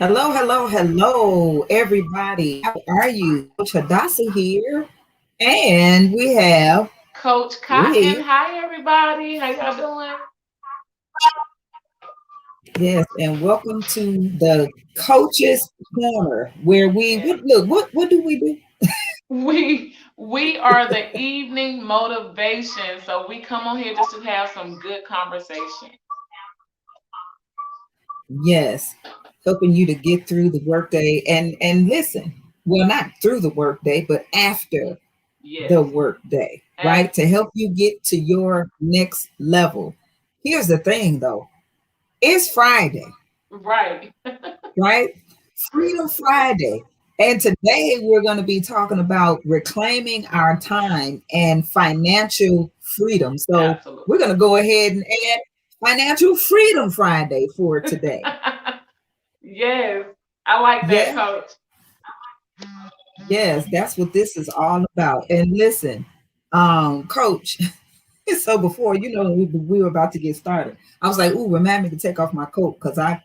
Hello, hello, hello, everybody. How are you? Coach Hadassah here. And we have Coach Cotton. Rig. Hi, everybody. How y'all doing? Yes, and welcome to the Coaches Corner, where Yeah. what do we do? We are the evening motivation. So we come on here just to have some good conversation. Yes, helping you to get through the workday and listen. Well, not through the workday, but after the Yes. workday, right? To After. help you get to your next level. Here's the thing though. It's Friday, Right. right? Freedom Friday. And today we're going to be talking about reclaiming our time and financial freedom. So we're Absolutely. going to go ahead and add Financial Freedom Friday for today. Yes. I like that, Yeah, coach. yes, that's what this is all about. And listen, Coach, so before, we were about to get started, I was like, ooh, remind me to take off my coat because I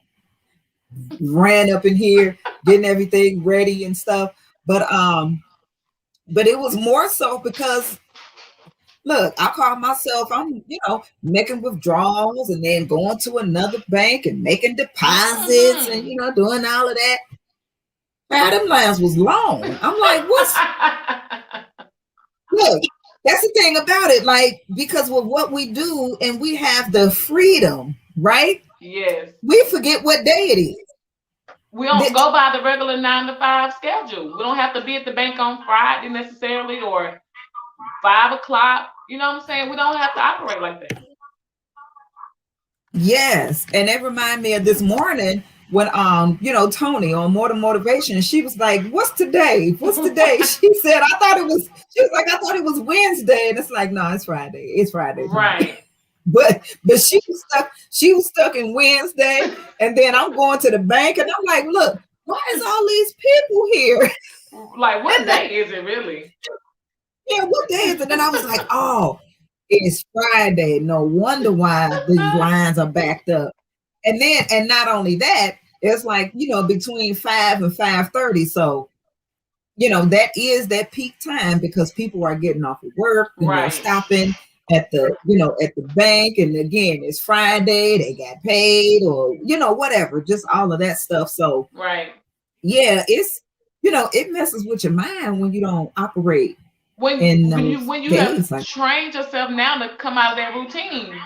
ran up in here getting everything ready and stuff. But it was more so because look, I call myself I'm making withdrawals and then going to another bank and making deposits and Hmm. doing all of that. Man, them lines was long. I'm like, what's look, that's the thing about it, like because with what we do and we have the freedom, right? Yes. We forget what day it is. We don't go by the regular 9 to 5 schedule. We don't have to be at the bank on Friday necessarily or 5 o'clock. You know what I'm saying? We don't have to operate like that. Yes, and it reminded me of this morning when Tony on More Than Motivation, she was like, "What's today? What's today?" She said, "I thought it was." She was like, "I thought it was Wednesday," and it's like, "No, it's Friday. It's Friday, Tony." Right. But she was stuck. She was stuck in Wednesday, and then I'm going to the bank, and I'm like, "Look, why is all these people here?" Like, what And day is it really? yeah, what day is it? And I was like, "Oh, it's Friday. No wonder why these lines are backed up." And not only that, it's like, between 5 and 5:30. So, that is that peak time because people are getting off of work and they're Right. stopping at the bank. And again, it's Friday, they got paid or, whatever, just all of that stuff. So Right. yeah, it messes with your mind when you don't operate When in when you those when you have days. Like, trained yourself now to come out of that routine.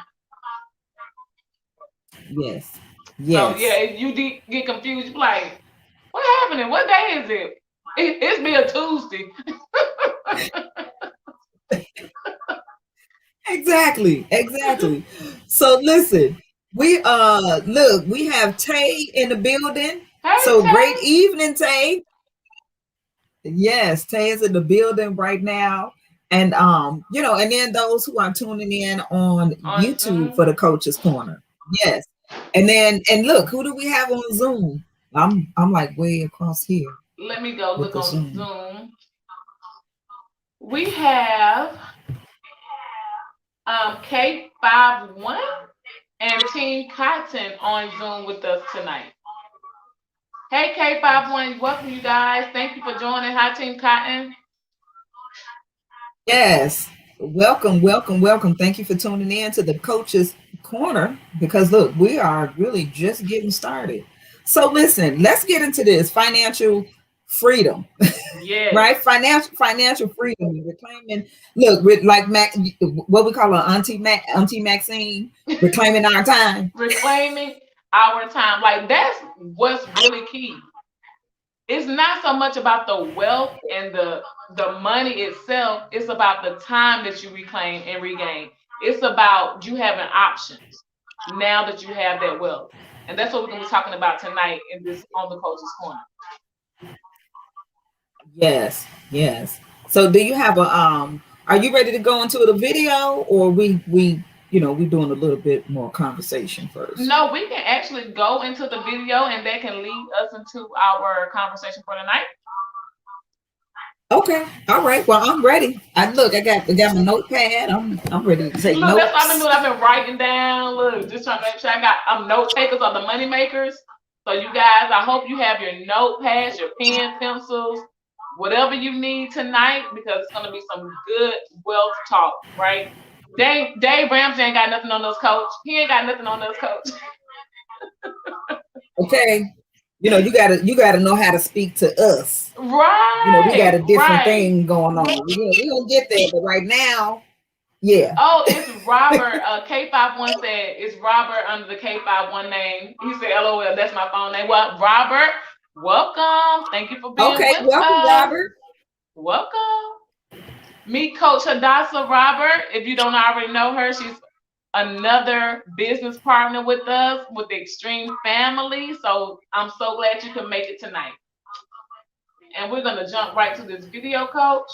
yes, So yeah, yes. if you get confused, you be like, what happening? What day is it? It's be a Tuesday. Exactly, exactly. So listen, we have Tay in the building. Hey So great Tay. evening, Tay. Yes, Tay is in the building right now. And and then those who are tuning in on On YouTube for Zoom. the Coaches Corner. Yes. And look, who do we have on Zoom? I'm like way across here Let me go with look the on Zoom. Zoom. We have K51 and Team Cotton on Zoom with us tonight. Hey K51, welcome you guys. Thank you for joining. Hi Team Cotton. Yes. Welcome, welcome, welcome. Thank you for tuning in to the Coaches Corner because look, we are really just getting started. So listen, let's get into this financial freedom, Yes. right? Financial freedom and reclaiming. Look, with like Mac, what we call an Auntie Maxine, reclaiming our time. Reclaiming our time. Like that's what's really key. It's not so much about the wealth and the money itself. It's about the time that you reclaim and regain. It's about you having options now that you have that wealth. And that's what we're gonna be talking about tonight in this on the coach's corner. Yes, yes. So do you have a are you ready to go into the video or we doing a little bit more conversation first? No, we can actually go into the video and that can lead us into our conversation for tonight. Okay. All right. Well, I'm ready. I got my notepad. I'm ready to take Look, that's what I've been notes. doing. I've been writing down. Look, just trying to make sure I'm note takers or the money makers. So you guys, I hope you have your notepads, your pen, pencils, whatever you need tonight, because it's gonna be some good wealth talk, right? Dave Ramsey ain't got nothing on us, coach. He ain't got nothing on us, coach. Okay. You gotta know how to speak to us. Right. We got a different thing going on. We're gonna get there, but right now, yeah. Oh, it's Robert. K51 said it's Robert under the K51 name. He said, LOL, that's my phone name. Well, Robert, welcome. Thank you for being with us. Welcome, Robert. Welcome. Meet Coach Hadassah Robert. If you don't already know her, she's another business partner with us with the Extreme family. So I'm so glad you could make it tonight. And we're going to jump right to this video, Coach.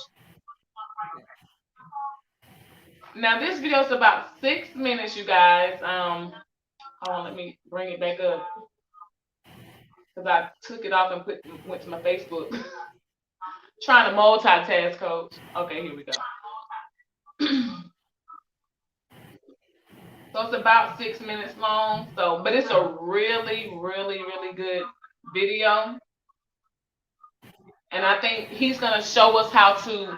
Now, this video is about 6 minutes, you guys. Hold on, let me bring it back up. Because I took it off and went to my Facebook. Trying to multitask, Coach. Okay, here we go. So it's about 6 minutes long. But it's a really, really, really good video. And I think he's going to show us how to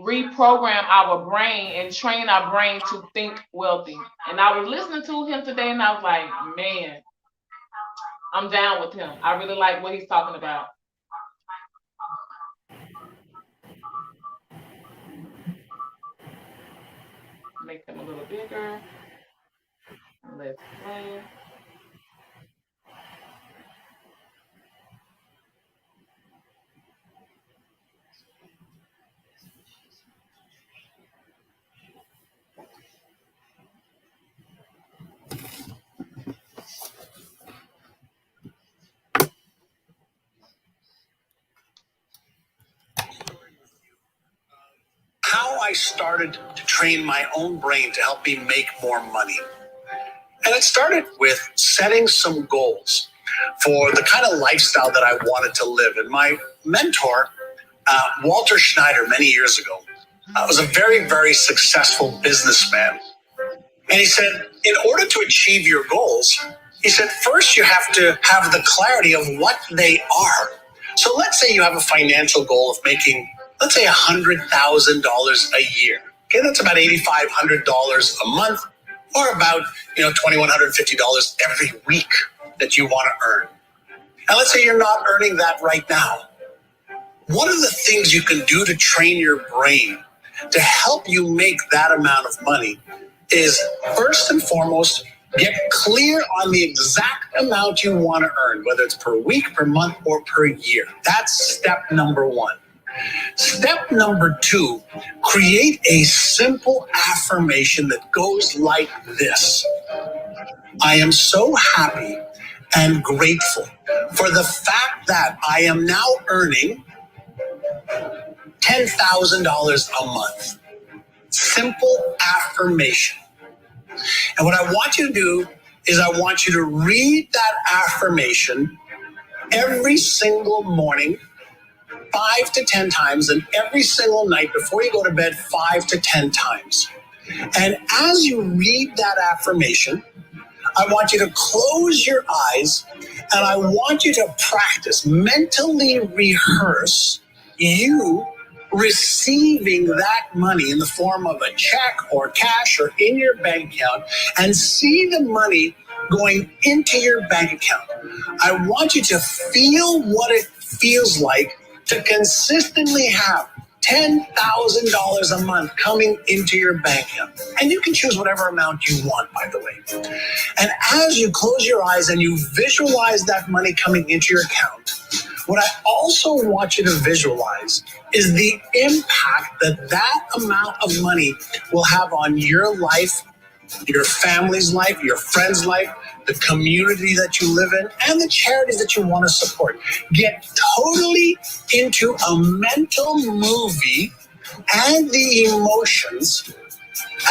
reprogram our brain and train our brain to think wealthy. And I was listening to him today and I was like, man, I'm down with him. I really like what he's talking about. Make them a little bigger. Let's play. How I started to train my own brain to help me make more money. And it started with setting some goals for the kind of lifestyle that I wanted to live. And my mentor, Walter Schneider, many years ago, was a very, very successful businessman. And he said, in order to achieve your goals, he said, first you have to have the clarity of what they are. So let's say you have a financial goal of making, let's say $100,000 a year. Okay, that's about $8,500 a month, or about $2,150 every week that you want to earn. And let's say you're not earning that right now. One of the things you can do to train your brain to help you make that amount of money is, first and foremost, get clear on the exact amount you want to earn, whether it's per week, per month, or per year. That's step number one. Step number two, create a simple affirmation that goes like this. I am so happy and grateful for the fact that I am now earning $10,000 a month. Simple affirmation. And what I want you to do is I want you to read that affirmation every single morning 5 to 10 times, and every single night before you go to bed 5 to 10 times. And as you read that affirmation, I want you to close your eyes and I want you to practice, mentally rehearse you receiving that money in the form of a check or cash or in your bank account, and see the money going into your bank account. I want you to feel what it feels like to consistently have $10,000 a month coming into your bank account. And you can choose whatever amount you want, by the way. And as you close your eyes and you visualize that money coming into your account, what I also want you to visualize is the impact that that amount of money will have on your life, your family's life, your friend's life, the community that you live in, and the charities that you want to support. Get totally into a mental movie and the emotions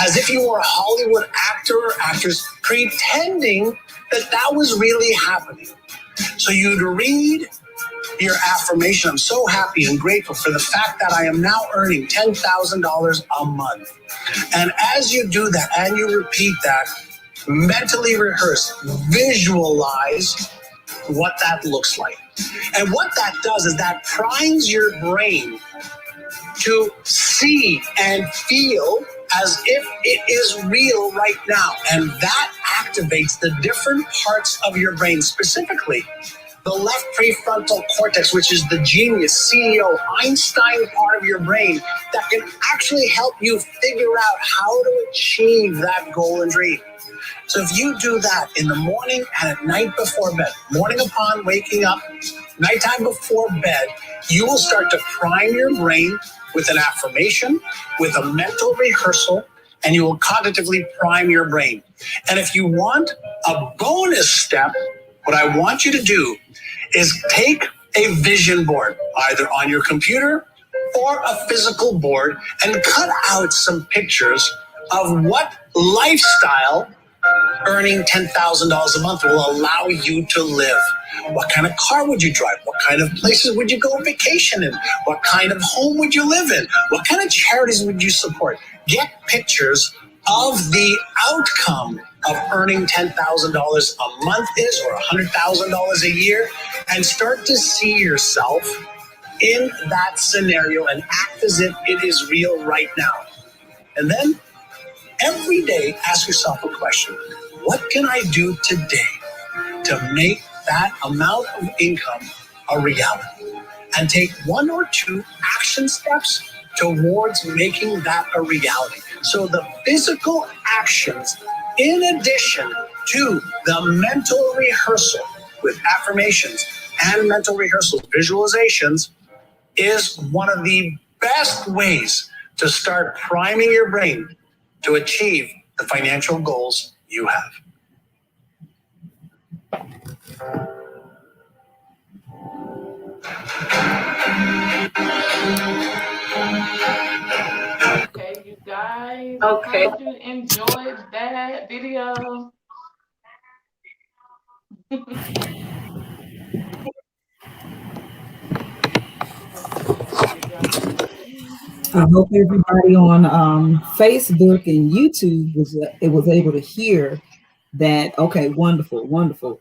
as if you were a Hollywood actor or actress pretending that that was really happening. So you'd read your affirmation. I'm so happy and grateful for the fact that I am now earning $10,000 a month. And as you do that and you repeat that, mentally rehearse, visualize what that looks like. And what that does is that primes your brain to see and feel as if it is real right now. And that activates the different parts of your brain, specifically the left prefrontal cortex, which is the genius, CEO, Einstein part of your brain that can actually help you figure out how to achieve that goal and dream. So if you do that in the morning and at night before bed, morning upon waking up, nighttime before bed, you will start to prime your brain with an affirmation, with a mental rehearsal, and you will cognitively prime your brain. And if you want a bonus step, what I want you to do is take a vision board, either on your computer or a physical board, and cut out some pictures of what lifestyle earning $10,000 a month will allow you to live. What kind of car would you drive? What kind of places would you go on vacation in? What kind of home would you live in? What kind of charities would you support? Get pictures of the outcome of earning $10,000 a month is, or $100,000 a year, and start to see yourself in that scenario and act as if it is real right now. And then every day, ask yourself a question. What can I do today to make that amount of income a reality? And take one or two action steps towards making that a reality. So the physical actions, in addition to the mental rehearsal with affirmations and mental rehearsals, visualizations, is one of the best ways to start priming your brain to achieve the financial goals you have. Okay, you guys. Okay. How did you enjoy that video? I hope everybody on Facebook and YouTube was able to hear that. Okay, wonderful, wonderful.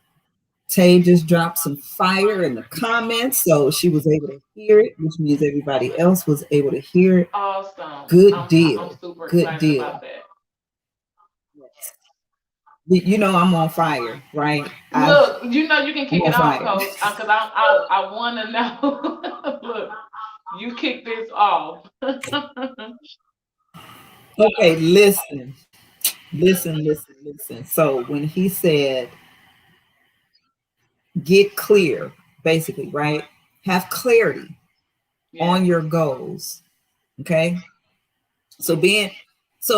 Tay just dropped some fire in the comments, so she was able to hear it, which means everybody else was able to hear it. Awesome. Good deal. I'm super Good excited deal. about that. You know I'm on fire, right? Look, you know you can kick I'm it on off, fire. Coach, because I want to know. Look, you kick this off. Okay, listen. So when he said, get clear, basically, right? Have clarity on your goals. Okay. So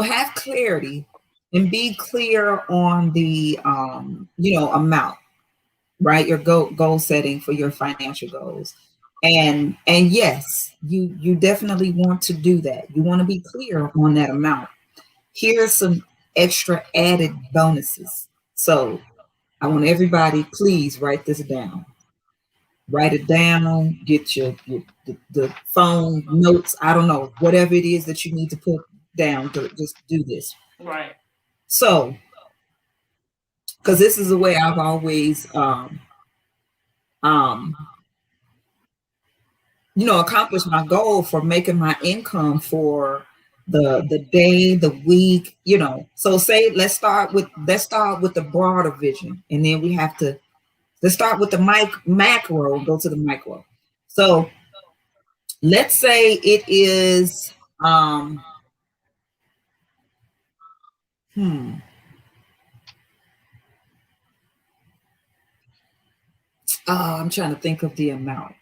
have clarity and be clear on the amount, right? Your goal setting for your financial goals. And yes, you definitely want to do that. You want to be clear on that amount. Here's some extra added bonuses. So I want everybody, please write this down. Write it down, get the phone notes. I don't know, whatever it is that you need to put down to just do this. Right. So, because this is the way I've always accomplished my goal for making my income for the day, the week, So let's start with the broader vision, and then let's start with the macro and go to the micro. So let's say it is I'm trying to think of the amount.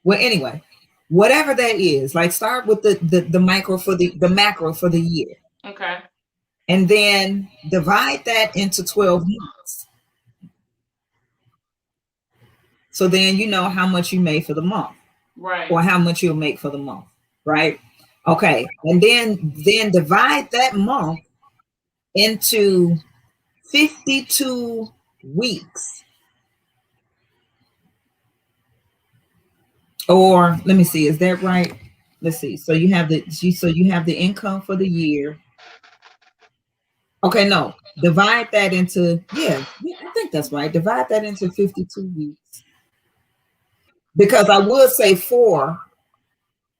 Well, anyway, whatever that is, like start with the micro for the macro for the year. Okay. And then divide that into 12 months. So then you know how much you made for the month. Right. Or how much you'll make for the month. Right? Okay. And then divide that month into 52 weeks. Or let me see, is that right? Let's see. So you have the income for the year. Okay, no. divide that into, yeah, I think that's right. Divide that into 52 weeks. Because I would say 4,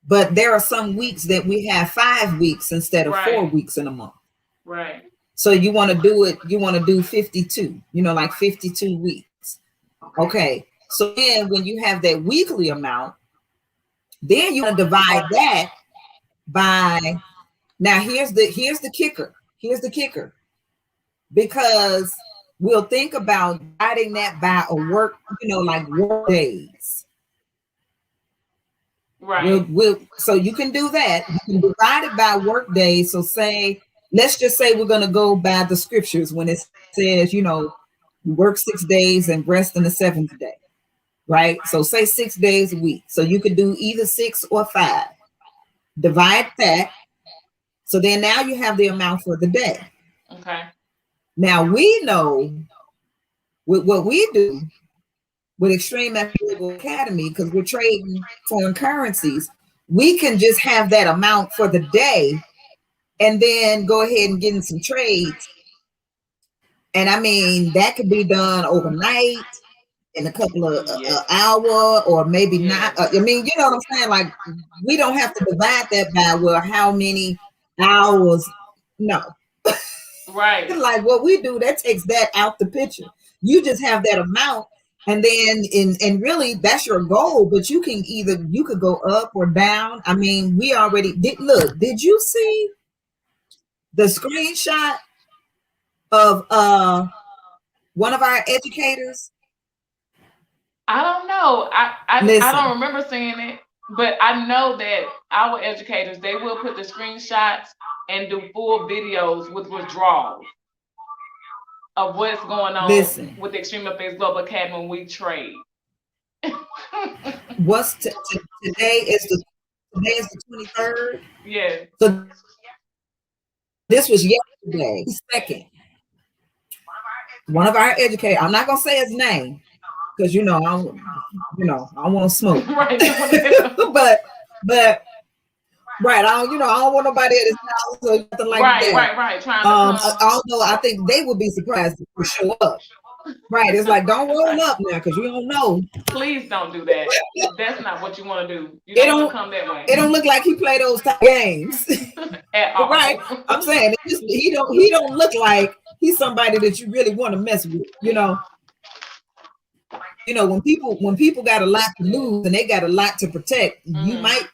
but there are some weeks that we have 5 weeks instead of 4 Right. weeks in a month. Right. So you want to do it, you want to do 52, like 52 weeks. Okay. So then when you have that weekly amount, then you want to divide that by, now here's the kicker. Here's the kicker. Because we'll think about dividing that by a work, like work days. Right. So you can do that. You can divide it by work days. So let's just say we're going to go by the scriptures when it says, you work 6 days and rest in the 7th day, right? So say 6 days a week. So you could do either 6 or 5. Divide that. So then now you have the amount for the day. Okay. Now we know with what we do with Extreme Equitable Academy, because we're trading foreign currencies, we can just have that amount for the day and then go ahead and get in some trades. And I mean, that could be done overnight in a couple of hours, or maybe not. I mean, you know what I'm saying? Like, we don't have to divide that by, well, how many hours? No. Right. Like what we do, that takes that out the picture. You just have that amount, and then and really that's your goal, but you could go up or down. I mean, we already did you see the screenshot of one of our educators? I don't know. I don't remember seeing it, but I know that our educators, they will put the screenshots and do full videos with withdrawals of what's going on with the Extreme Affairs Global Academy when we trade. Today is the 23rd? Yeah. So this was yesterday, 2nd. One of our educators, I'm not gonna say his name because I don't want to smoke. Right. but right, I don't want nobody at his house or nothing like that. Right. Trying to although I think they would be surprised to show up. Right, it's like, don't roll up now because you don't know. Please don't do that. That's not what you want to do. You don't want to come that way. It don't look like he play those type games at all. Right, I'm saying he don't look like he's somebody that you really want to mess with. When people got a lot to lose and they got a lot to protect, you might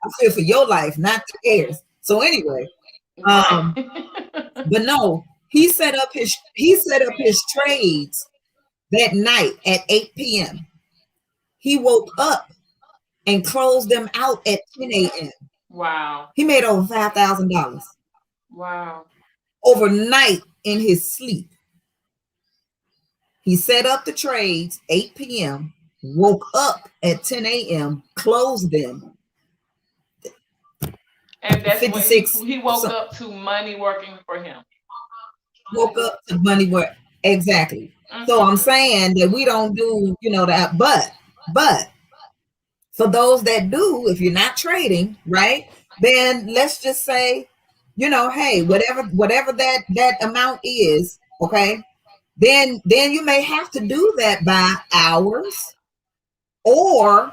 I feel for your life, not theirs. So anyway, but no, he set up his trades that night at 8 p.m. He woke up and closed them out at 10 a.m. Wow. He made over $5,000. Wow. Overnight in his sleep. He set up the trades 8 p.m., woke up at 10 a.m., closed them. And that's 56, when he woke up to money working for him. Woke up to money work. Exactly. So I'm saying that we don't do, that. But for those that do, if you're not trading, right, then let's just say, hey, whatever that amount is, okay, then you may have to do that by hours or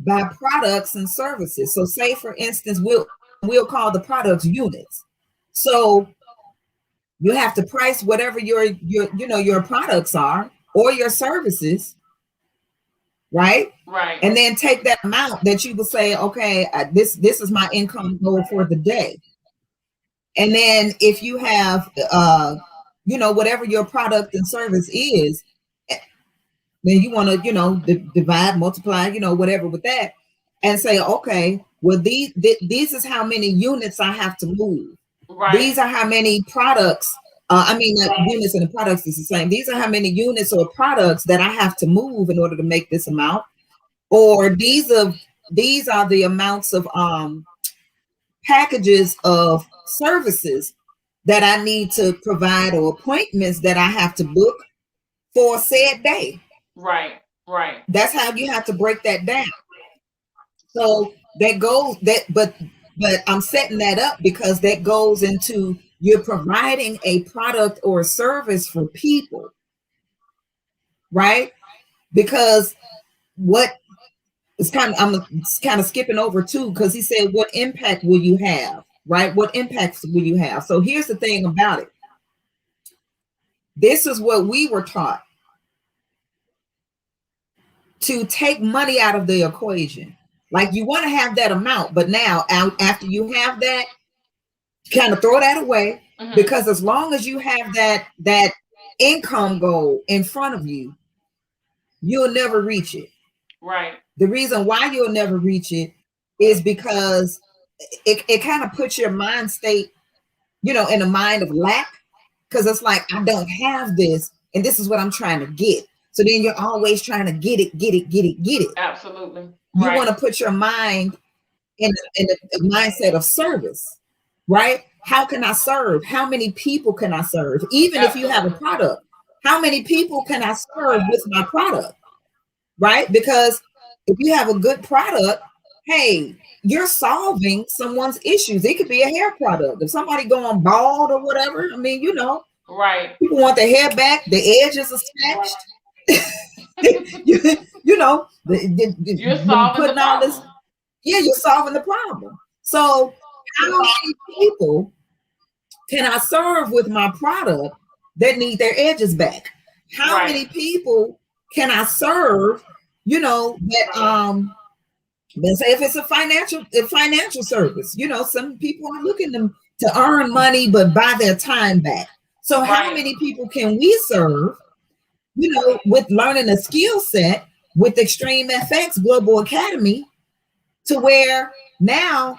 by products and services. So say, for instance, we'll call the products units. So you have to price whatever your products are or your services, right? Right. And then take that amount that you will say, okay, this is my income goal for the day. And then if you have, whatever your product and service is, then you want to, divide, multiply, whatever with that, and say, okay, well, these is how many units I have to move. Right. These are how many products. Units and the products is the same. These are how many units or products that I have to move in order to make this amount. Or these are the amounts of packages of services that I need to provide, or appointments that I have to book for said day. Right. That's how you have to break that down. So that goes but I'm setting that up because that goes into You're providing a product or a service for people, right? Because what it's kind of, I'm kind of skipping over too, because he said, what impact will you have? Right? What impacts will you have? So here's the thing about it. This is what we were taught, to take money out of the equation. Like, you want to have that amount, but now after you have that, kind of throw that away, because as long as you have that income goal in front of you, you'll never reach it. Right. The reason why you'll never reach it is because it kind of puts your mind state, in a mind of lack, because it's like, I don't have this, and this is what I'm trying to get. So then you're always trying to get it. Absolutely. You want to put your mind in a mindset of service, right? How can I serve? How many people can I serve? Even if you have a product, how many people can I serve with my product, right? Because if you have a good product, hey, you're solving someone's issues. It could be a hair product. If somebody going bald or whatever, I mean, right. People want their hair back, the edges are snatched. You're solving the problem. Yeah, you're solving the problem. So how many people can I serve with my product that need their edges back? How many people can I serve, that let's say if it's a financial service, some people are looking to earn money but buy their time back. So how many people can we serve, with learning a skill set with Extreme FX Global Academy, to where now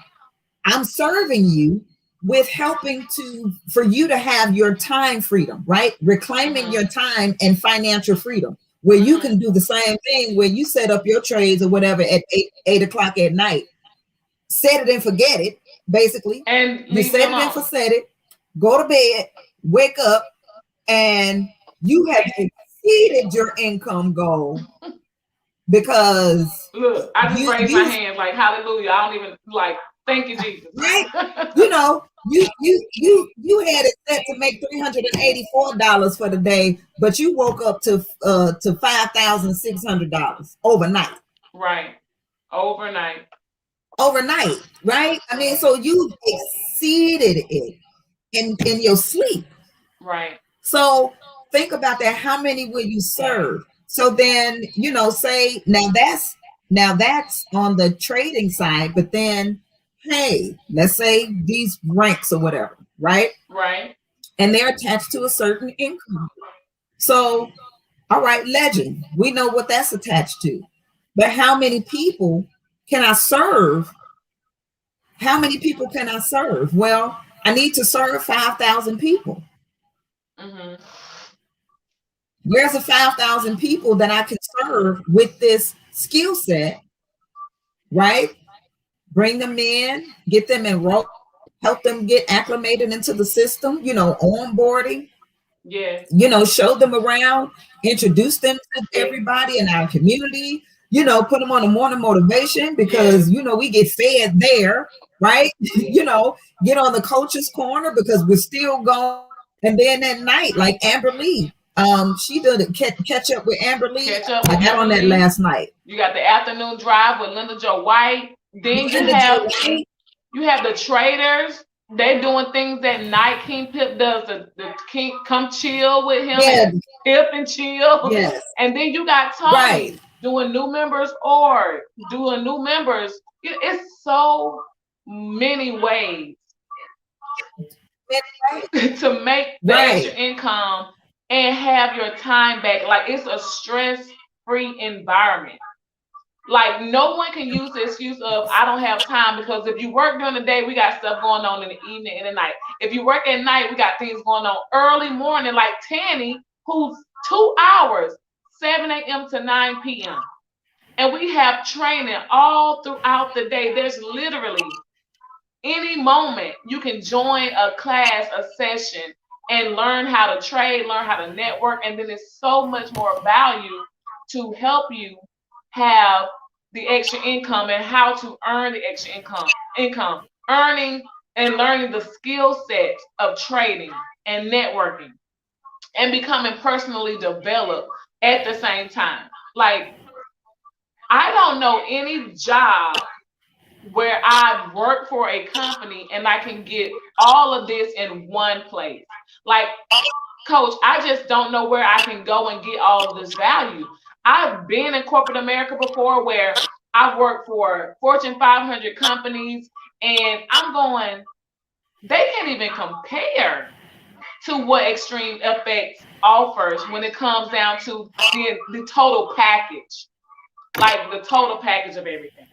I'm serving you with helping for you to have your time freedom, right? Reclaiming your time and financial freedom, where you can do the same thing, where you set up your trades or whatever at 8 o'clock at night, set it and forget it, basically. And you set it and forget it, go to bed, wake up, and you have exceeded your income goal. Because look, I just raised my hand like, hallelujah. I don't even thank you, Jesus. Right? You had it set to make $384 for the day, but you woke up to $5,600 overnight. Right. Overnight, right? I mean, so you exceeded it in your sleep. Right. So think about that. How many will you serve? So then, say now that's on the trading side, but then, hey, let's say these ranks or whatever, right? Right. And they're attached to a certain income. So, all right, legend, we know what that's attached to. But how many people can I serve? How many people can I serve? Well, I need to serve 5,000 people. Where's the 5,000 people that I can serve with this skill set, right? Bring them in, get them enrolled, help them get acclimated into the system, onboarding. Yeah. Show them around, introduce them to everybody in our community, put them on a morning motivation, because, we get fed there, right? Get on the coach's corner because we're still going. And then at night, like Amber Lee, she did it, catch up with Amber Lee. I got on that last night. You got the afternoon drive with Linda Jo White. Then you have the traders. They're doing things at night. King Pip does the King come chill with him, and Pip and chill. Yes. And then you got Tony doing new members or doing new members. It's so many ways to make the extra income and have your time back. Like, it's a stress-free environment. Like, no one can use the excuse of, I don't have time, because if you work during the day, we got stuff going on in the evening and the night. If you work at night, we got things going on early morning, like Tanny, who's 2 hours, 7 a.m. to 9 p.m. And we have training all throughout the day. There's literally any moment you can join a class, a session, and learn how to trade, learn how to network. And then there's so much more value to help you have the extra income and how to earn the extra income. Earning and learning the skill sets of trading and networking and becoming personally developed at the same time. Like, I don't know any job where I work for a company and I can get all of this in one place. Like, Coach, I just don't know where I can go and get all of this value. I've been in corporate America before where I've worked for Fortune 500 companies, and I'm going, they can't even compare to what Extreme Effects offers when it comes down to the total package, like the total package of everything.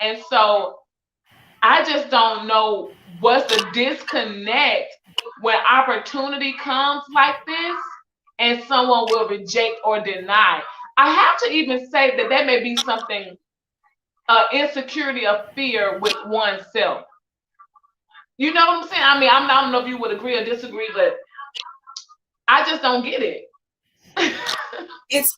And so I just don't know what's the disconnect when opportunity comes like this and someone will reject or deny. I have to even say that that may be something, insecurity of fear with oneself. You know what I'm saying? I mean, I don't know if you would agree or disagree, but I just don't get it. It's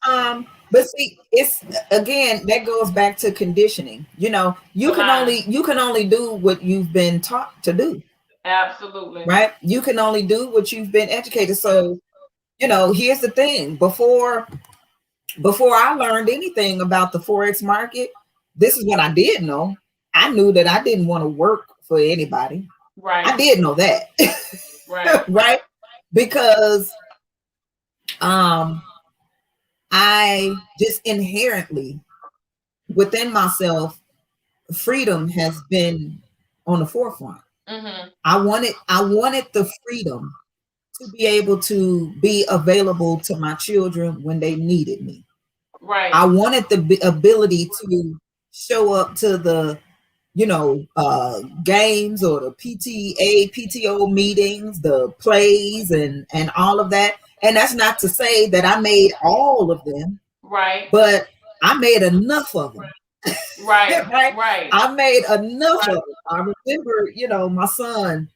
but see, it's again that goes back to conditioning. You know, you The can mind. only do what you've been taught to do, Absolutely. right? You can only do what you've been educated. So, you know, here's the thing. Before I learned anything about the Forex market, this is what I did know. I knew that I didn't want to work for anybody. Right. I did know that. Right. Right? Because um I just inherently within myself, freedom has been on the forefront. Mm-hmm. I wanted the freedom to be able to be available to my children when they needed me. Right. I wanted the ability to show up to the, games or the PTO meetings, the plays and all of that. And that's not to say that I made all of them, Right. but I made enough of them. Right. Right? Right. I made enough of them. I remember, my son,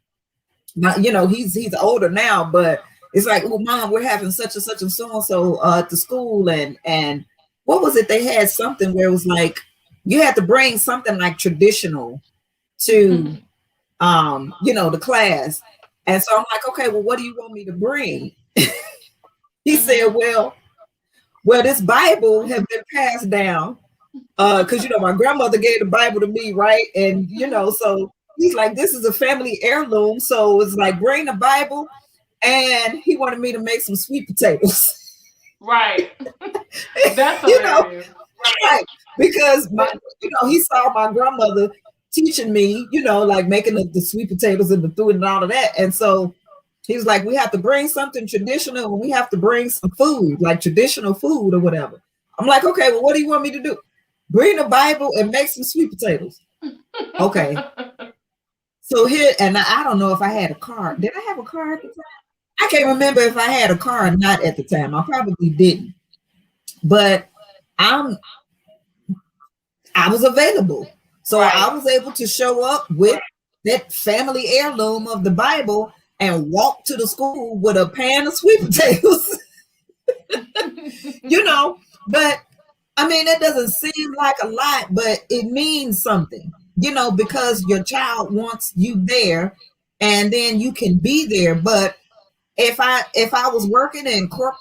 he's older now, but it's like, oh, mom, we're having such and such and so and so at the school, and what was it? They had something where it was like you had to bring something like traditional to the class. And so I'm like, okay, well, what do you want me to bring? He said, Mm-hmm. well, this Bible has been passed down. Because my grandmother gave the Bible to me, right? And so he's like, this is a family heirloom. So it's like, bring the Bible, and he wanted me to make some sweet potatoes. Right. That's you know, hilarious. right? Because he saw my grandmother teaching me, like making the sweet potatoes and the food and all of that. And so he was like, we have to bring something traditional, and we have to bring some food, like traditional food or whatever. I'm like, okay, well, what do you want me to do? Bring the Bible and make some sweet potatoes. Okay. So here, and I don't know if I had a car. Did I have a car at the time? I can't remember if I had a car or not at the time. I probably didn't. But I was available. So Right. I was able to show up with that family heirloom of the Bible and walk to the school with a pan of sweet potatoes. But I mean, it doesn't seem like a lot, but it means something, because your child wants you there, and then you can be there. But if I was working in corporate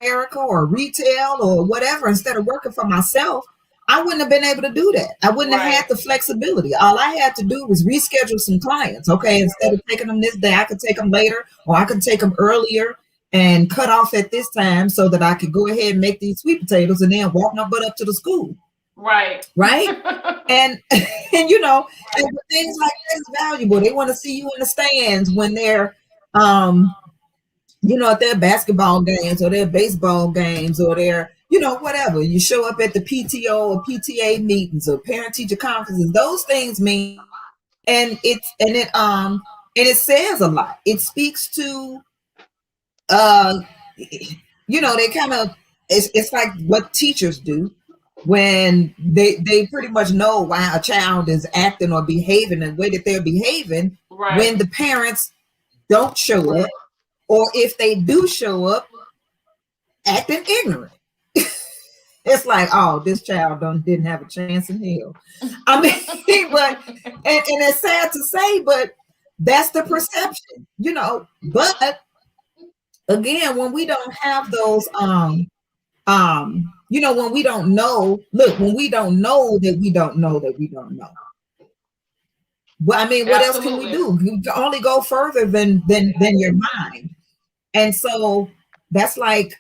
America or retail or whatever, instead of working for myself, I wouldn't have been able to do that. I wouldn't have Right. had the flexibility. All I had to do was reschedule some clients. Okay, instead of taking them this day, I could take them later, or I could take them earlier and cut off at this time so that I could go ahead and make these sweet potatoes and then walk my butt up to the school. Right. Right. And and things like that is valuable. They want to see you in the stands when they're at their basketball games or their baseball games or their whatever. You show up at the PTO or PTA meetings or parent teacher conferences. Those things mean, and it says a lot. It speaks to they kind of, it's like what teachers do when they pretty much know why a child is acting or behaving the way that they're behaving Right. when the parents don't show up, or if they do show up acting ignorant. It's like, oh, this child didn't have a chance in hell. I mean, but and it's sad to say, but That's the perception, but again, when we don't have those when we don't know, when we don't know that we don't know that we don't know. Well, I mean, what else can we Absolutely. do? You can only go further than your mind. And so that's like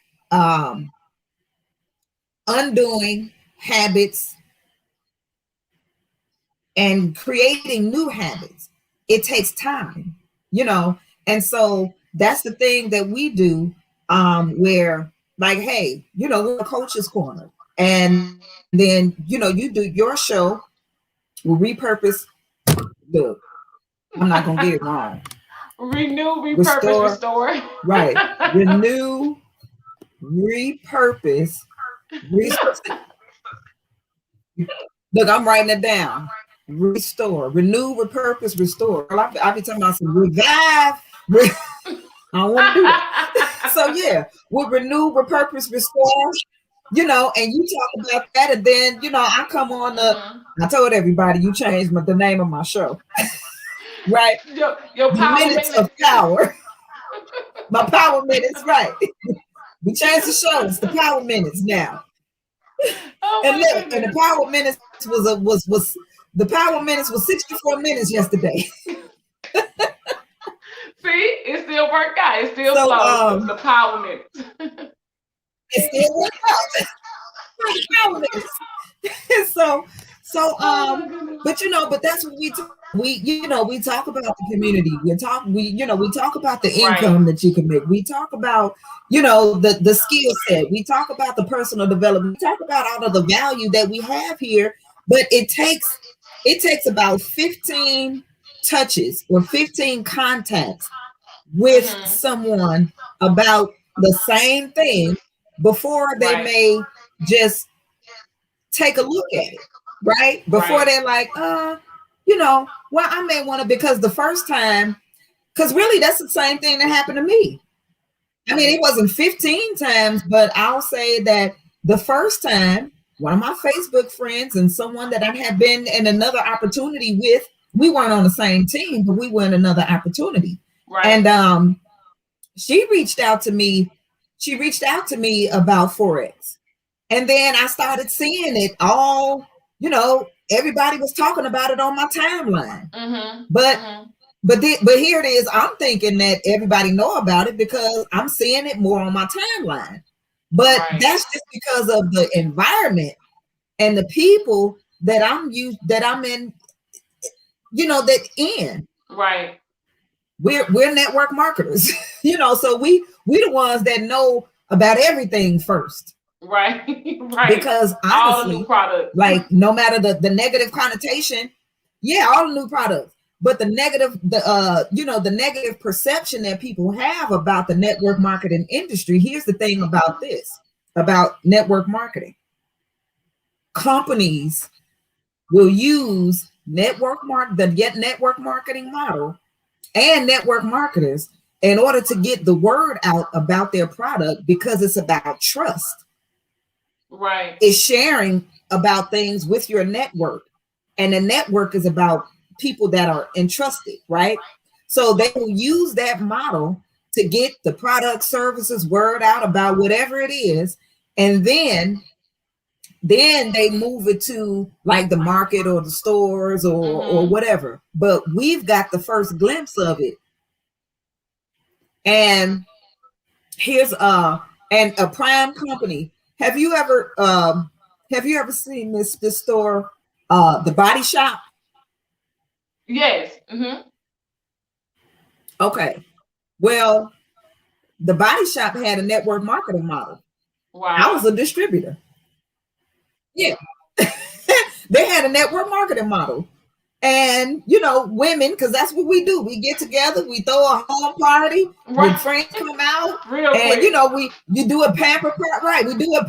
undoing habits and creating new habits. It takes time, and so that's the thing that we do, where like, hey, we're a coach's corner, and then you do your show. We'll repurpose. Look, I'm not gonna get it wrong. Renew, repurpose, Restore, restore. right? Renew, repurpose, restore. Look, I'm writing it down. Restore, renew, repurpose, restore. I be talking about some revive. I don't want to do that. So yeah, we'll renew, repurpose, restore. And you talk about that, and then I come on I told everybody you changed the name of my show. Right? Your power Minutes of power. My power minutes, right. We changed the show. It's the power minutes now. Oh And look, goodness. and the power minutes was the power minutes was 64 minutes yesterday. See, it still worked out. It still So, flows. The power minutes. It still worked out. Power minutes. But that's what we talk. We talk about the community. We talk about the income that you can make. We talk about, the skill set. We talk about the personal development. We talk about all of the value that we have here. But it takes about 15 touches or 15 contacts with someone about the same thing before they may just take a look at it, right? Before they're like, well, I may want to, because the first time, because really that's the same thing that happened to me. I mean, it wasn't 15 times, but I'll say that the first time, one of my Facebook friends and someone that I had been in another opportunity with, we weren't on the same team, but we were in another opportunity. Right. And she reached out to me. She reached out to me about Forex. And then I started seeing it all, everybody was talking about it on my timeline. But here it is. I'm thinking that everybody know about it because I'm seeing it more on my timeline. But that's just because of the environment and the people that I'm in, that in. Right. We're network marketers, so we the ones that know about everything first. Right. Because honestly, all the new products, like no matter the negative connotation, all the new products, but the negative, the negative perception that people have about the network marketing industry. Here's the thing about network marketing. Companies will use network marketing model and network marketers in order to get the word out about their product, because it's about trust. Right. It's sharing about things with your network. And the network is about people that are entrusted, right? So they will use that model to get the product, services, word out about whatever it is. And then they move it to like the market or the stores or whatever. But we've got the first glimpse of it. And here's a prime company. Have you ever seen this store, the Body Shop? Yes. Okay. Well, the Body Shop had a network marketing model. Wow. I was a distributor. Yeah. They had a network marketing model. And women, because that's what we do. We get together, we throw a home party, when friends come out, real and quick. you do a pamper party, right? We good with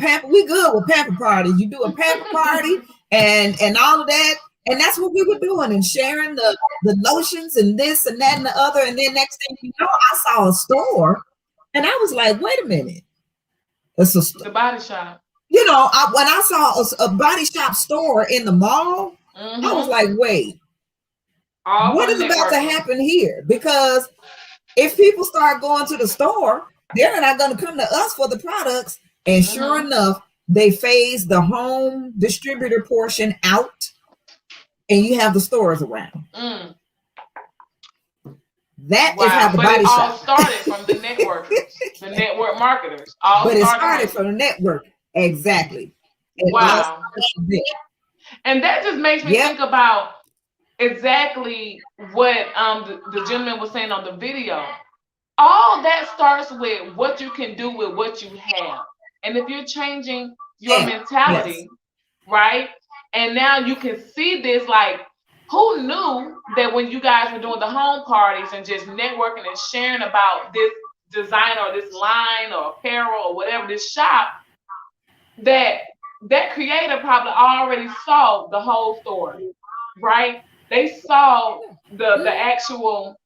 pamper parties. You do a pamper party and all of that. And that's what we were doing, and sharing the lotions and this and that and the other. And then next thing you know, I saw a store and I was like, wait a minute. It's the Body Shop. When I saw a Body Shop store in the mall, I was like, wait. All what from is about to networking. happen here? Because if people start going to the store, they're not going to come to us for the products. And sure enough, they phase the home distributor portion out, and you have the stores around. That is how Wow. the But it Body all Shop. started from the networkers, the network marketers. All But it started started from the network. Exactly. It all wow. started from there. And that just makes me Yep. think about exactly what the gentleman was saying on the video. All that starts with what you can do with what you have. And if you're changing your Yeah. mentality, Yes. right? And now you can see this, like, who knew that when you guys were doing the home parties and just networking and sharing about this design or this line or apparel or whatever, this shop, that creator probably already saw the whole story, right? They saw the actual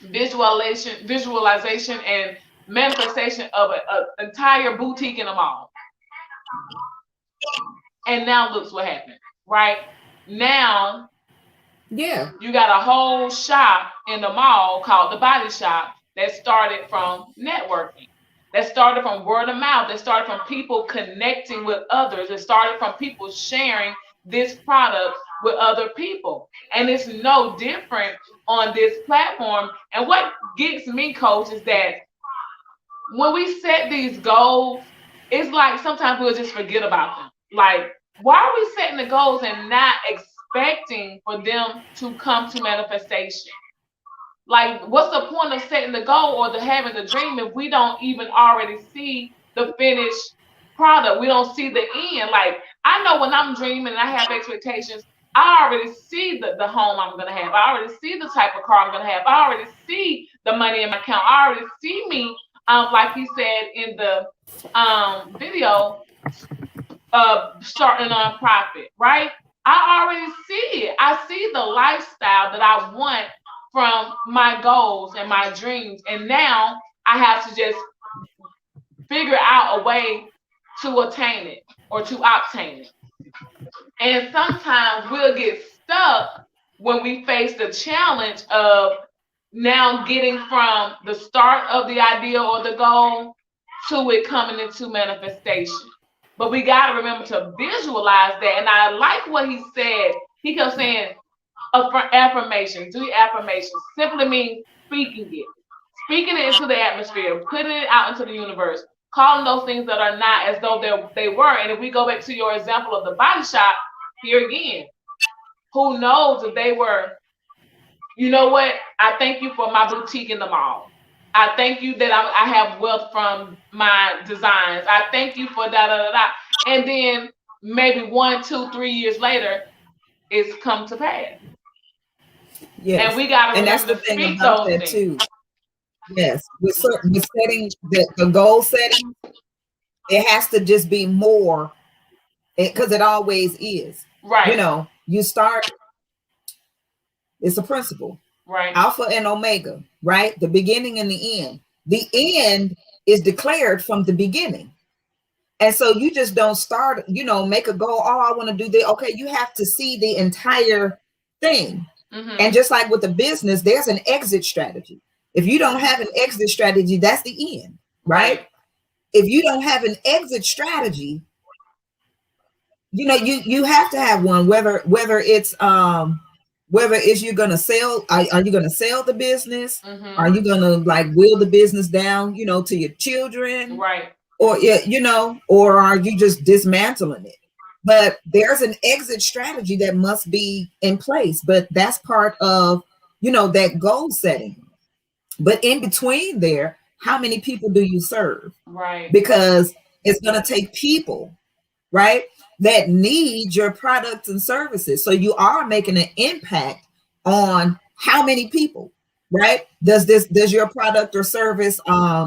visualization and manifestation of an entire boutique in a mall. And now looks what happened, right? Now, Yeah. you got a whole shop in the mall called the Body Shop that started from networking. That started from word of mouth. That started from people connecting with others. It started from people sharing this product with other people. And it's no different on this platform. And what gets me, Coach, is that when we set these goals, it's like sometimes we'll just forget about them. Like, why are we setting the goals and not expecting for them to come to manifestation? Like, what's the point of setting the goal or having the dream if we don't even already see the finished product? We don't see the end. Like, I know when I'm dreaming and I have expectations, I already see the home I'm going to have. I already see the type of car I'm going to have. I already see the money in my account. I already see me, like he said in the video, starting a nonprofit, right? I already see it. I see the lifestyle that I want from my goals and my dreams. And now I have to just figure out a way to attain it or to obtain it. And sometimes we'll get stuck when we face the challenge of now getting from the start of the idea or the goal to it coming into manifestation. But we got to remember to visualize that. And I like what he said. He kept saying, affirmations, do your affirmations. Simply means speaking it into the atmosphere, putting it out into the universe, calling those things that are not as though they were. And if we go back to your example of the Body Shop, here again, who knows if they were, you know what? I thank you for my boutique in the mall. I thank you that I have wealth from my designs. I thank you for da da da da. And then maybe 1, 2, 3 years later, it's come to pass. Yes. And we got to And that's remember the to thing speak about those that things. too. Yes, with setting the goal setting, it has to just be more, because it always is. Right. You know, you start. It's a principle. Right. Alpha and Omega. Right. The beginning and the end. The end is declared from the beginning. And so you just don't start, make a goal. Oh, I want to do this. Okay, you have to see the entire thing. And just like with the business, there's an exit strategy. If you don't have an exit strategy, that's the end, right? If you don't have an exit strategy, you have to have one, whether it's you're gonna sell, are you gonna sell the business? Are you gonna will the business down, to your children? Right. Or or are you just dismantling it? But there's an exit strategy that must be in place. But that's part of, that goal setting. But in between there, how many people do you serve? Right. Because it's going to take people, right, that need your products and services. So you are making an impact on how many people, right? Does your product or service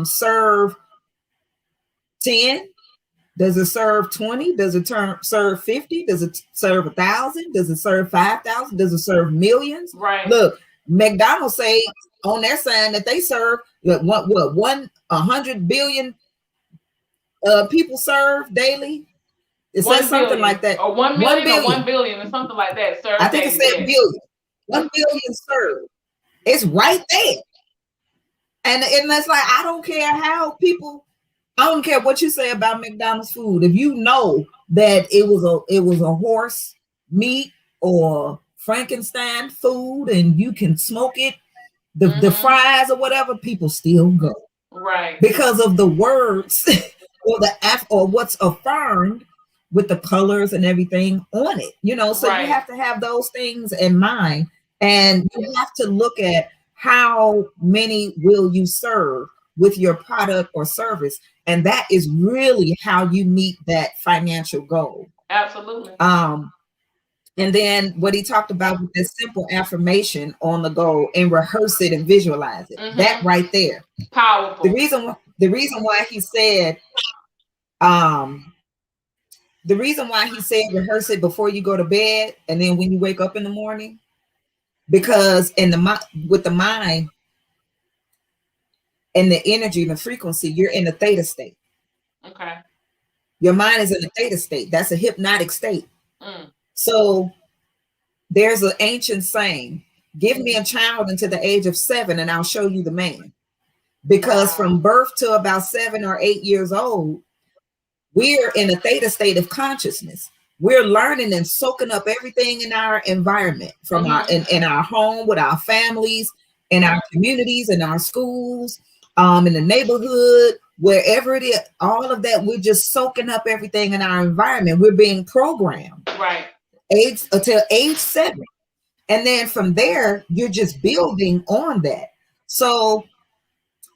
serve 10? Does it serve 20? Does it serve 50? Does it serve 1,000? Does it serve 5,000? Does it serve millions? Right. Look, McDonald's say on their sign that they serve 100 billion people serve daily. It says something like that. Or 1 million or 1 billion or something like that. I think it said billion. 1 billion served. It's right there. And that's like, I don't care how people, I don't care what you say about McDonald's food. If you know that it was a horse meat or Frankenstein food and you can smoke it, the fries or whatever, people still go. Right. Because of the words or what's affirmed with the colors and everything on it. So you have to have those things in mind, and you have to look at how many will you serve with your product or service, and that is really how you meet that financial goal. Absolutely. And then what he talked about with this simple affirmation on the goal, and rehearse it and visualize it. That right there. Powerful. The reason why he said rehearse it before you go to bed, and then when you wake up in the morning, because with the mind and the energy and the frequency, you're in a theta state. Okay. Your mind is in a theta state. That's a hypnotic state. So there's an ancient saying, give me a child until the age of 7 and I'll show you the man. Because from birth to about 7 or 8 years old, we're in a theta state of consciousness. We're learning and soaking up everything in our environment, from in our home, with our families, in our communities, in our schools, in the neighborhood, wherever it is. All of that, we're just soaking up everything in our environment. We're being programmed. Right. Until age 7. And then from there, you're just building on that. So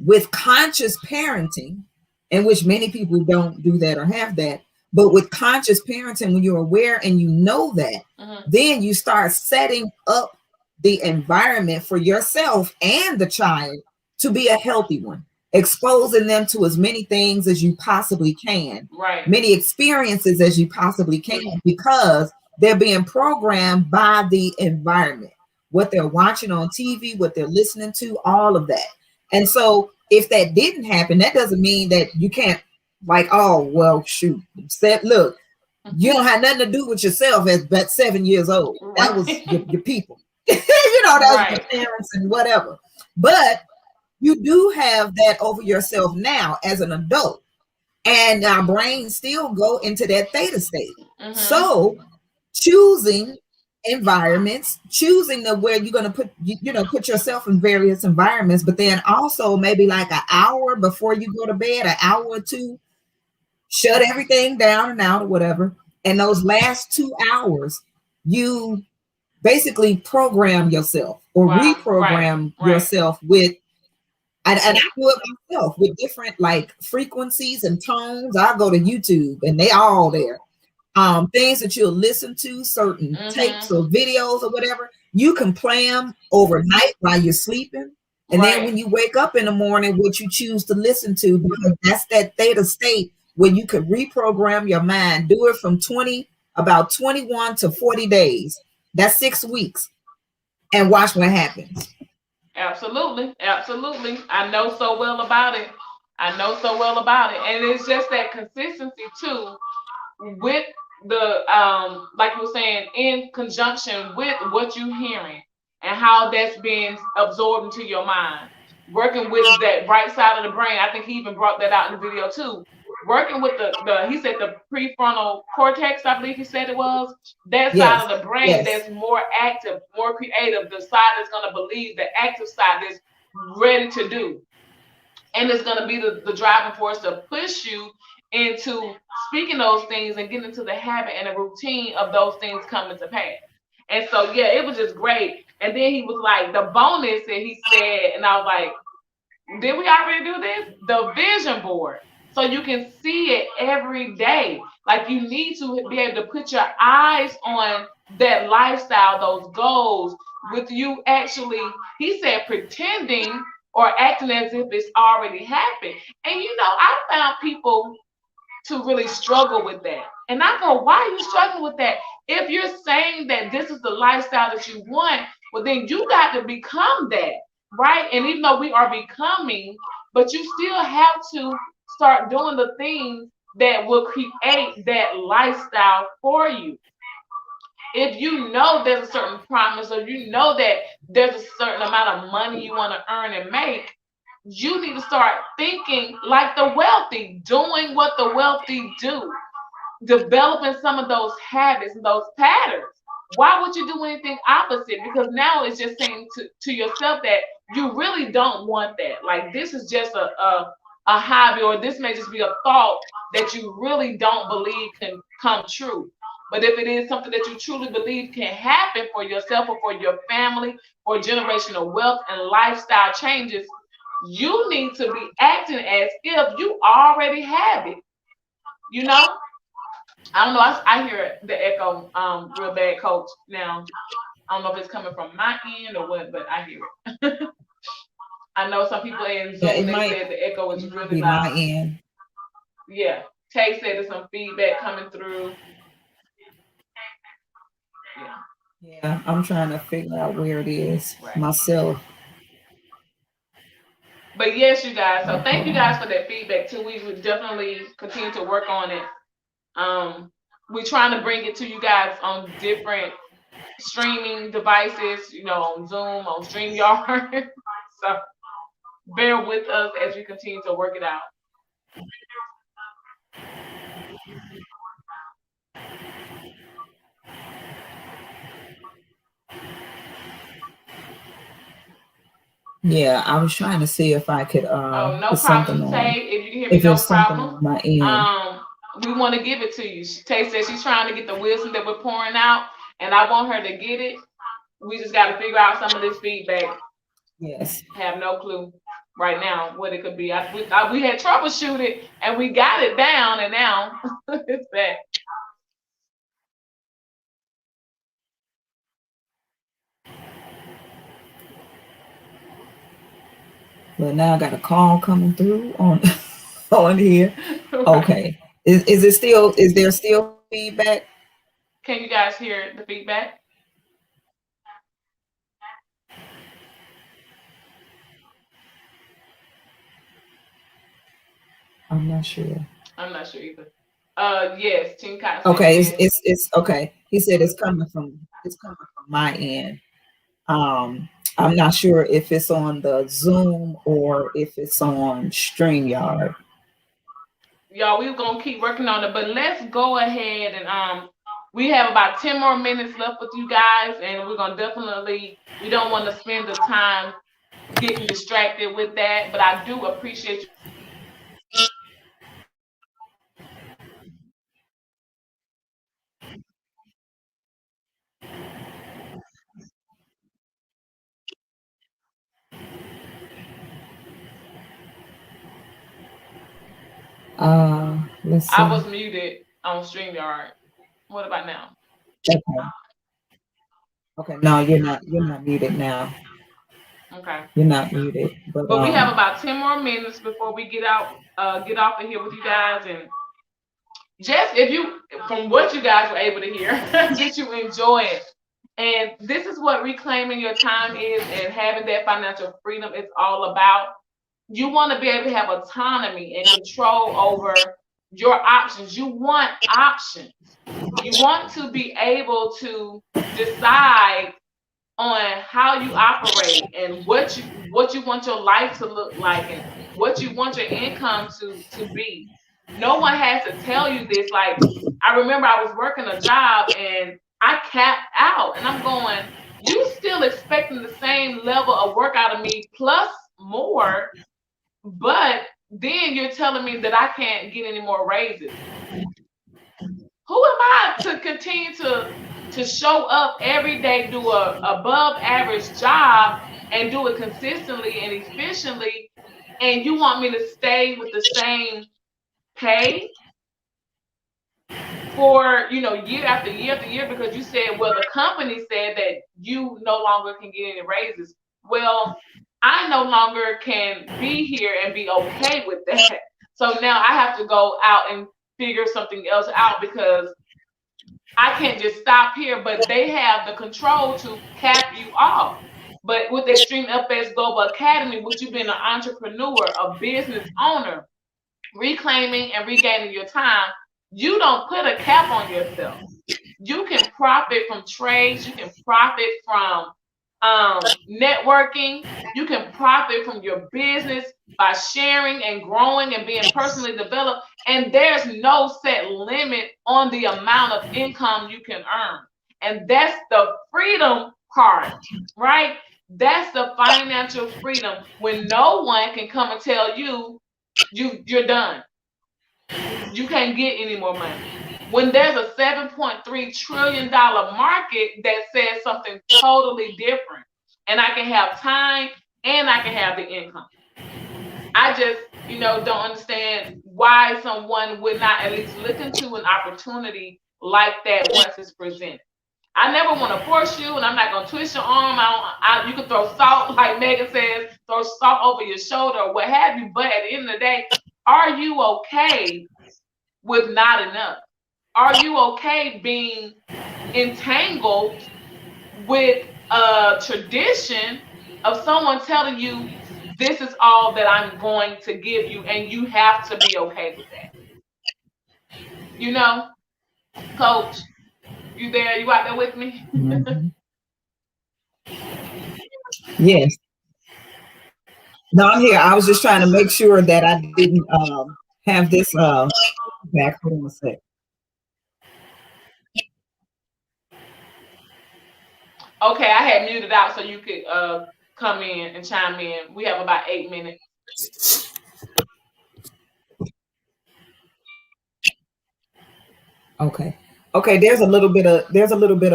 with conscious parenting, in which many people don't do that or have that, but with conscious parenting, when you're aware and you know that, then you start setting up the environment for yourself and the child to be a healthy one, exposing them to as many things as you possibly can, many experiences as you possibly can, because they're being programmed by the environment, what they're watching on TV, what they're listening to, all of that. And so if that didn't happen, that doesn't mean that you can't, like, oh, well, shoot, look, you don't have nothing to do with yourself at 7 years old. That was your people. That was your parents and whatever. But you do have that over yourself now as an adult. And our brains still go into that theta state. So choosing environments, choosing where you're going to put yourself in various environments, but then also maybe like an hour before you go to bed, an hour or two, shut everything down and out or whatever. And those last 2 hours, you basically program yourself or reprogram yourself with, and I do it myself, with different like frequencies and tones. I go to YouTube and they all there. Things that you'll listen to, certain tapes or videos or whatever, you can play them overnight while you're sleeping. And then when you wake up in the morning, what you choose to listen to, because that's that theta state where you can reprogram your mind. Do it from about 21 to 40 days. That's 6 weeks. And watch what happens. Absolutely. Absolutely. I know so well about it. And it's just that consistency too, with the like you were saying, in conjunction with what you're hearing and how that's being absorbed into your mind, working with that right side of the brain. I think he even brought that out in the video too, working with he said the prefrontal cortex, I believe he said it was, that side of the brain that's more active, more creative, the side that's going to believe, the active side that's ready to do, and it's going to be the driving force to push you into speaking those things and getting into the habit and the routine of those things coming to pass. And so, yeah, it was just great. And then he was like, the bonus that he said, and I was like, did we already do this? The vision board. So you can see it every day. Like, you need to be able to put your eyes on that lifestyle, those goals, with you actually, he said, pretending or acting as if it's already happened. And I found people to really struggle with that. And I go, why are you struggling with that? If you're saying that this is the lifestyle that you want, well, then you got to become that, right? And even though we are becoming, but you still have to start doing the things that will create that lifestyle for you. if you know there's a certain promise, or you know that there's a certain amount of money you want to earn and make, you need to start thinking like the wealthy, doing what the wealthy do, developing some of those habits and those patterns. Why would you do anything opposite? Because now it's just saying to yourself that you really don't want that. Like, this is just a hobby, or this may just be a thought that you really don't believe can come true. But if it is something that you truly believe can happen for yourself or for your family, for generational wealth and lifestyle changes, you need to be acting as if you already have it. You know, I don't know. I hear the echo real bad, Coach. Now I don't know if it's coming from my end or what, but I hear it. I know some people in Yeah, Zoom, they said the echo is it might really be my loud. end. Yeah. Tay said there's some feedback coming through. Yeah. Yeah, I'm trying to figure out where it is Right. myself. But yes, you guys. So thank Hold you guys on. for that feedback too. We would definitely continue to work on it. We're trying to bring it to you guys on different streaming devices, you know, on Zoom, on StreamYard. So bear with us as we continue to work it out. Yeah, I was trying to see if I could Oh, no put something problem, on, Tay. If you can hear me, if no there's something problem. on my end. We want to give it to you. Tay says she's trying to get the wisdom that we're pouring out, and I want her to get it. We just got to figure out some of this feedback. Yes. I have no clue right now what it could be. We had troubleshoot it, and we got it down, and now it's back. But now I got a call coming through on on here. Right. Okay. Is it still, is there still feedback? Can you guys hear the feedback? I'm not sure. I'm not sure either. Yes, Team Cotton said Okay, yes. it's okay. He said it's coming from my end. I'm not sure if it's on the Zoom or if it's on StreamYard. Y'all, we're gonna keep working on it, but let's go ahead and we have about 10 more minutes left with you guys, and we're gonna definitely, we don't want to spend the time getting distracted with that, but I do appreciate you. Let's I see. was muted on StreamYard. What about now? Okay. Okay. No, you're not muted now. Okay. You're not muted. But But we have about 10 more minutes before we get off of here with you guys. And just, if you, from what you guys were able to hear, did you enjoy it? And this is what reclaiming your time is, and having that financial freedom is all about. You want to be able to have autonomy and control over your options. You want options. You want to be able to decide on how you operate, and what you want your life to look like, and what you want your income to be. No one has to tell you this. Like, I remember I was working a job and I capped out, and I'm going, you still expecting the same level of work out of me plus more, but then you're telling me that I can't get any more raises. Who am I to continue to show up every day, do a above average job, and do it consistently and efficiently, and you want me to stay with the same pay for, year after year after year, because you said, well, the company said that you no longer can get any raises. Well, I no longer can be here and be okay with that. So now I have to go out and figure something else out, because I can't just stop here, but they have the control to cap you off. But with Extreme FX Global Academy, with you being an entrepreneur, a business owner, reclaiming and regaining your time, you don't put a cap on yourself. You can profit from trades. You can profit from networking. You can profit from your business by sharing and growing and being personally developed. And there's no set limit on the amount of income you can earn. And that's the freedom part, right? That's the financial freedom when no one can come and tell you you're done. You can't get any more money. When there's a $7.3 trillion market that says something totally different, and I can have time and I can have the income. I just, don't understand why someone would not at least look into an opportunity like that once it's presented. I never want to force you, and I'm not going to twist your arm. You can throw salt, like Megan says, throw salt over your shoulder or what have you. But at the end of the day, are you okay with not enough? Are you okay being entangled with a tradition of someone telling you this is all that I'm going to give you, and you have to be okay with that? Coach, you there? You out there with me? Mm-hmm. Yes. No, I'm here. I was just trying to make sure that I didn't have this back. Hold on a sec. Okay, I had muted out so you could come in and chime in. We have about 8 minutes. Okay. There's a little bit of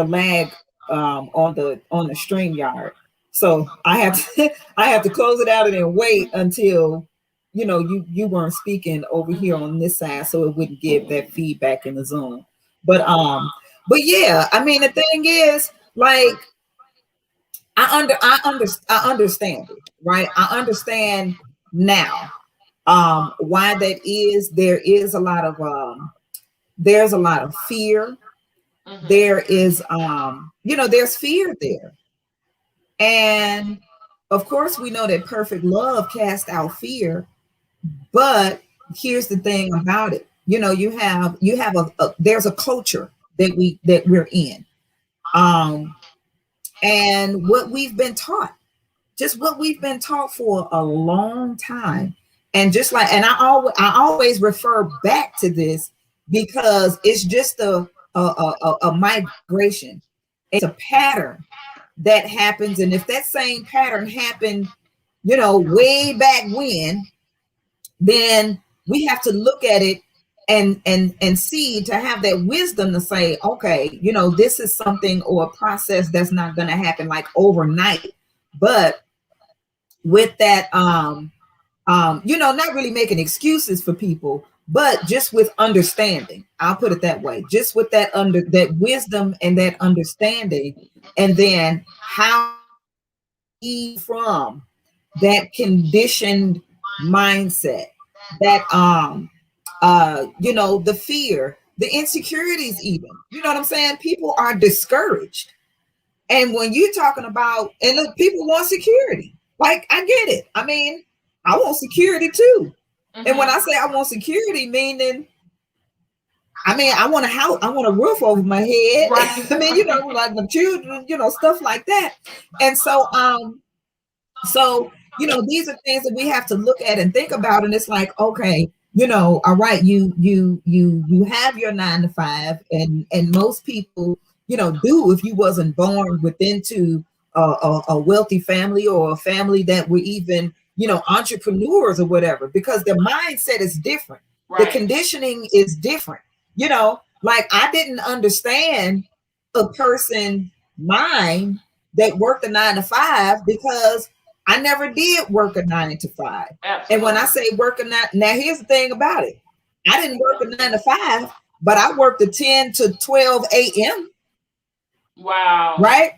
lag on the StreamYard. So I have to close it out and then wait until you weren't speaking over here on this side, so it wouldn't give that feedback in the Zoom. But yeah, I mean the thing is, like, I understand it, right? I understand now why that is. There's a lot of fear. Mm-hmm. There is there's fear there. And of course we know that perfect love casts out fear, but here's the thing about it. You have there's a culture that we're in. And what we've been taught, just what we've been taught for a long time. And I always refer back to this because it's just a migration. It's a pattern that happens. And if that same pattern happened, way back when, then we have to look at it and see, to have that wisdom to say, okay, this is something or a process that's not going to happen like overnight. But with that, not really making excuses for people, but just with understanding. I'll put it that way. Just with that wisdom and that understanding, and then how from that conditioned mindset, that the fear, the insecurities, even, you know what I'm saying? People are discouraged. And when you're talking about, and look, people want security. Like, I get it. I mean, I want security too. Mm-hmm. And when I say I want security, meaning, I want a house, I want a roof over my head. Right. I mean, like the children, stuff like that. And so, these are things that we have to look at and think about. And it's like, okay, all right, you have your 9 to 5, and most people, do, if you wasn't born into a wealthy family, or a family that were even, entrepreneurs or whatever, because their mindset is different. Right. The conditioning is different. Like, I didn't understand a person mind that worked a 9 to 5 because I never did work a 9 to 5. Absolutely. And when I say work a 9, now here's the thing about it. I didn't work a 9 to 5, but I worked a 10 to 12 a.m. Wow. Right?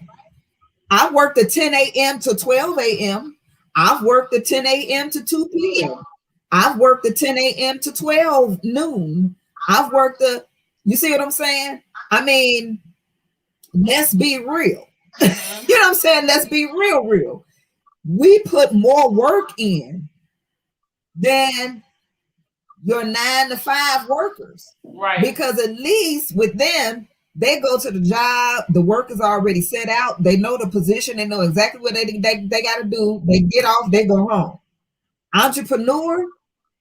I worked a 10 a.m. to 12 a.m. I've worked a 10 a.m. to 2 p.m. I've worked a 10 a.m. to 12 noon. I've worked you see what I'm saying? I mean, let's be real. Mm-hmm. You know what I'm saying? Let's be real. We put more work in than your 9 to 5 workers. Right. Because at least with them, They go to the job, the work is already set out. They know the position, they know exactly what they got to do. They get off, they go home. Entrepreneur,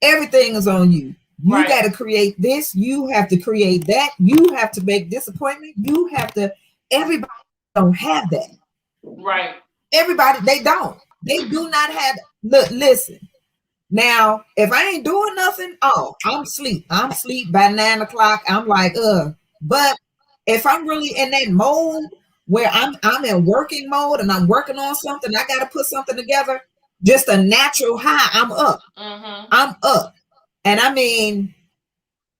everything is on you. You got to create this, you have to create that, you have to make this appointment, you have to. Everybody don't have that. Right. Everybody, they don't. They do not have. Look, listen. Now, if I ain't doing nothing, oh, I'm asleep. I'm asleep by 9 o'clock. I'm like, But if I'm really in that mode where I'm in working mode and I'm working on something, I got to put something together. Just a natural high. I'm up. Mm-hmm. I'm up, and I mean,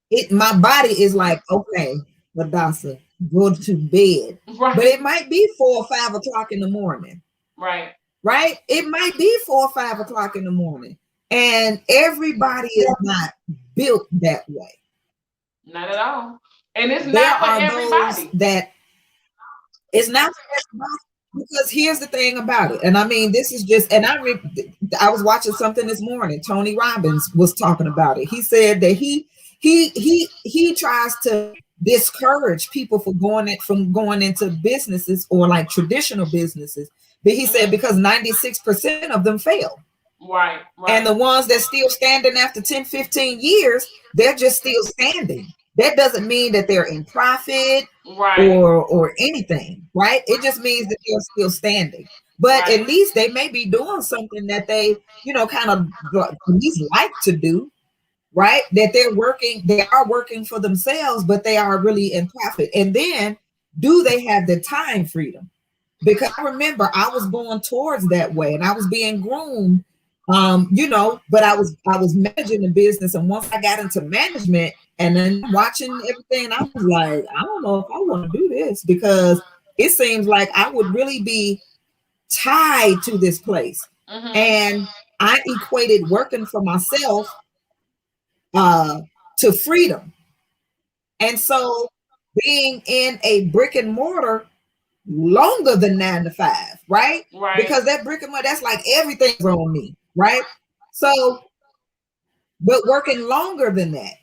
it. My body is like, okay, Ladasa, go to bed. Right. But it might be 4 or 5 o'clock in the morning. Right. Right. It might be 4 or 5 o'clock in the morning. And everybody is not built that way. Not at all. And it's There not for are everybody. those that it's not for everybody, because here's the thing about it. And I mean, this is just, and I was watching something this morning. Tony Robbins was talking about it. He said that he tries to discourage people from going into businesses or like traditional businesses. But he said because 96% of them fail. Right. And the ones that still standing after 10, 15 years, they're just still standing. That doesn't mean that they're in profit or anything, right? It just means that they're still standing. But at least they may be doing something that they, kind of at least like to do, right? That they are working for themselves, but they are really in profit. And then do they have the time freedom? Because I remember I was going towards that way and I was being groomed, but I was managing the business. And once I got into management and then watching everything, and I was like, I don't know if I want to do this, because it seems like I would really be tied to this place. And I equated working for myself to freedom. And so being in a brick and mortar longer than 9 to 5, right? Because that brick and mortar, that's like everything's on me, right? So, but working longer than that.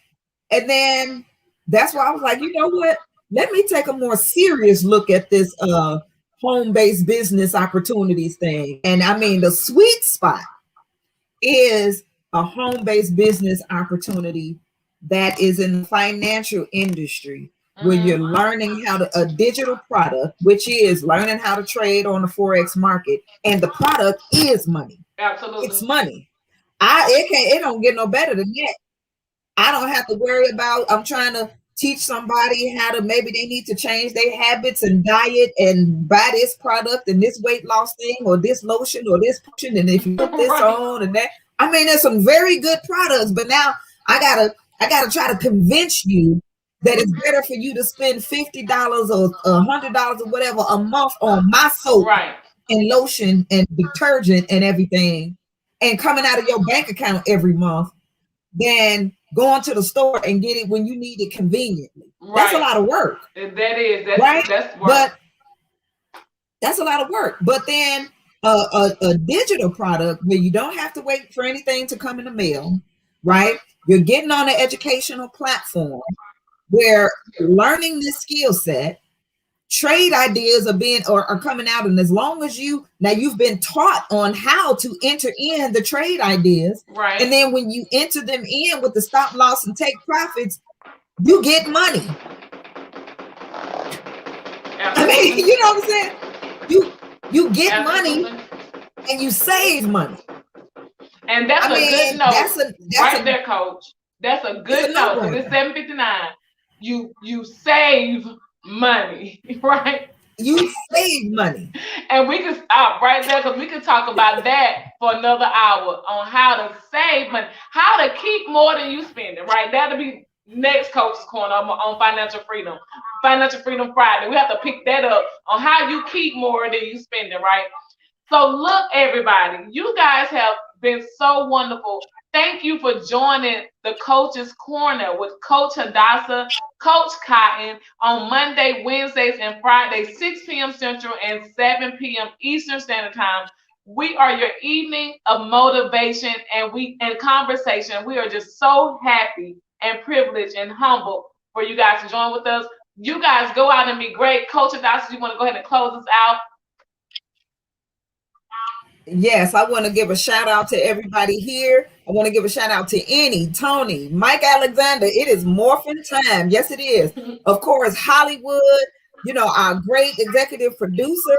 And then that's why I was like, you know what? Let me take a more serious look at this home-based business opportunities thing. And I mean, the sweet spot is a home-based business opportunity that is in the financial industry, where you're learning how to a digital product, which is learning how to trade on the Forex market, and the product is money. Absolutely, it's money. It don't get no better than that. I don't have to worry about. I'm trying to teach somebody how to, maybe they need to change their habits and diet and buy this product and this weight loss thing or this lotion or this potion, and if you put this on and that. I mean, there's some very good products, but now I gotta try to convince you that it's better for you to spend $50 or $100 or whatever a month on my soap and lotion and detergent and everything, and coming out of your bank account every month, than going to the store and get it when you need it conveniently. That's a lot of work. That's work. But that's a lot of work. But then a digital product where you don't have to wait for anything to come in the mail, right? You're getting on an educational platform where you're learning this skill set, trade ideas are coming out, and as long as you've been taught on how to enter in the trade ideas, and then when you enter them in with the stop loss and take profits, you get money. I mean, you know what I'm saying? You get money and you save money. And that's a good note. That's there, Coach. That's a good note. Because it's 7:59. You save money, right? You save money. And we can stop right there, because we can talk about that for another hour on how to save money, how to keep more than you spending, right? That'll be next Coach's Corner on Financial Freedom Friday. We have to pick that up on how you keep more than you spending, right? So look, everybody, you guys have been so wonderful. Thank you for joining the Coach's Corner with Coach Hadassah, Coach Cotton on Monday, Wednesdays, and Fridays, 6 p.m. Central and 7 p.m. Eastern Standard Time. We are your evening of motivation and conversation. We are just so happy and privileged and humble for you guys to join with us. You guys go out and be great. Coach Adasi, you want to go ahead and close us out? Yes, I want to give a shout out to everybody here. I want to give a shout out to Annie, Tony, Mike Alexander. It is morphin' time. Yes, it is. Of course, Hollywood, you know, our great executive producer.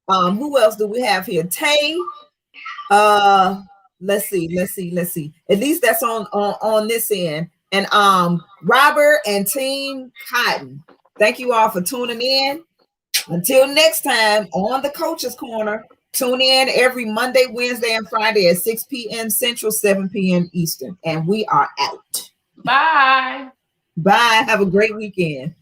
Who else do we have here? Tay. Let's see. At least that's on this end. And Robert and Team Cotton. Thank you all for tuning in. Until next time on the Coach's Corner. Tune in every Monday, Wednesday, and Friday at 6 p.m. Central, 7 p.m. Eastern. And we are out. Bye. Bye. Have a great weekend.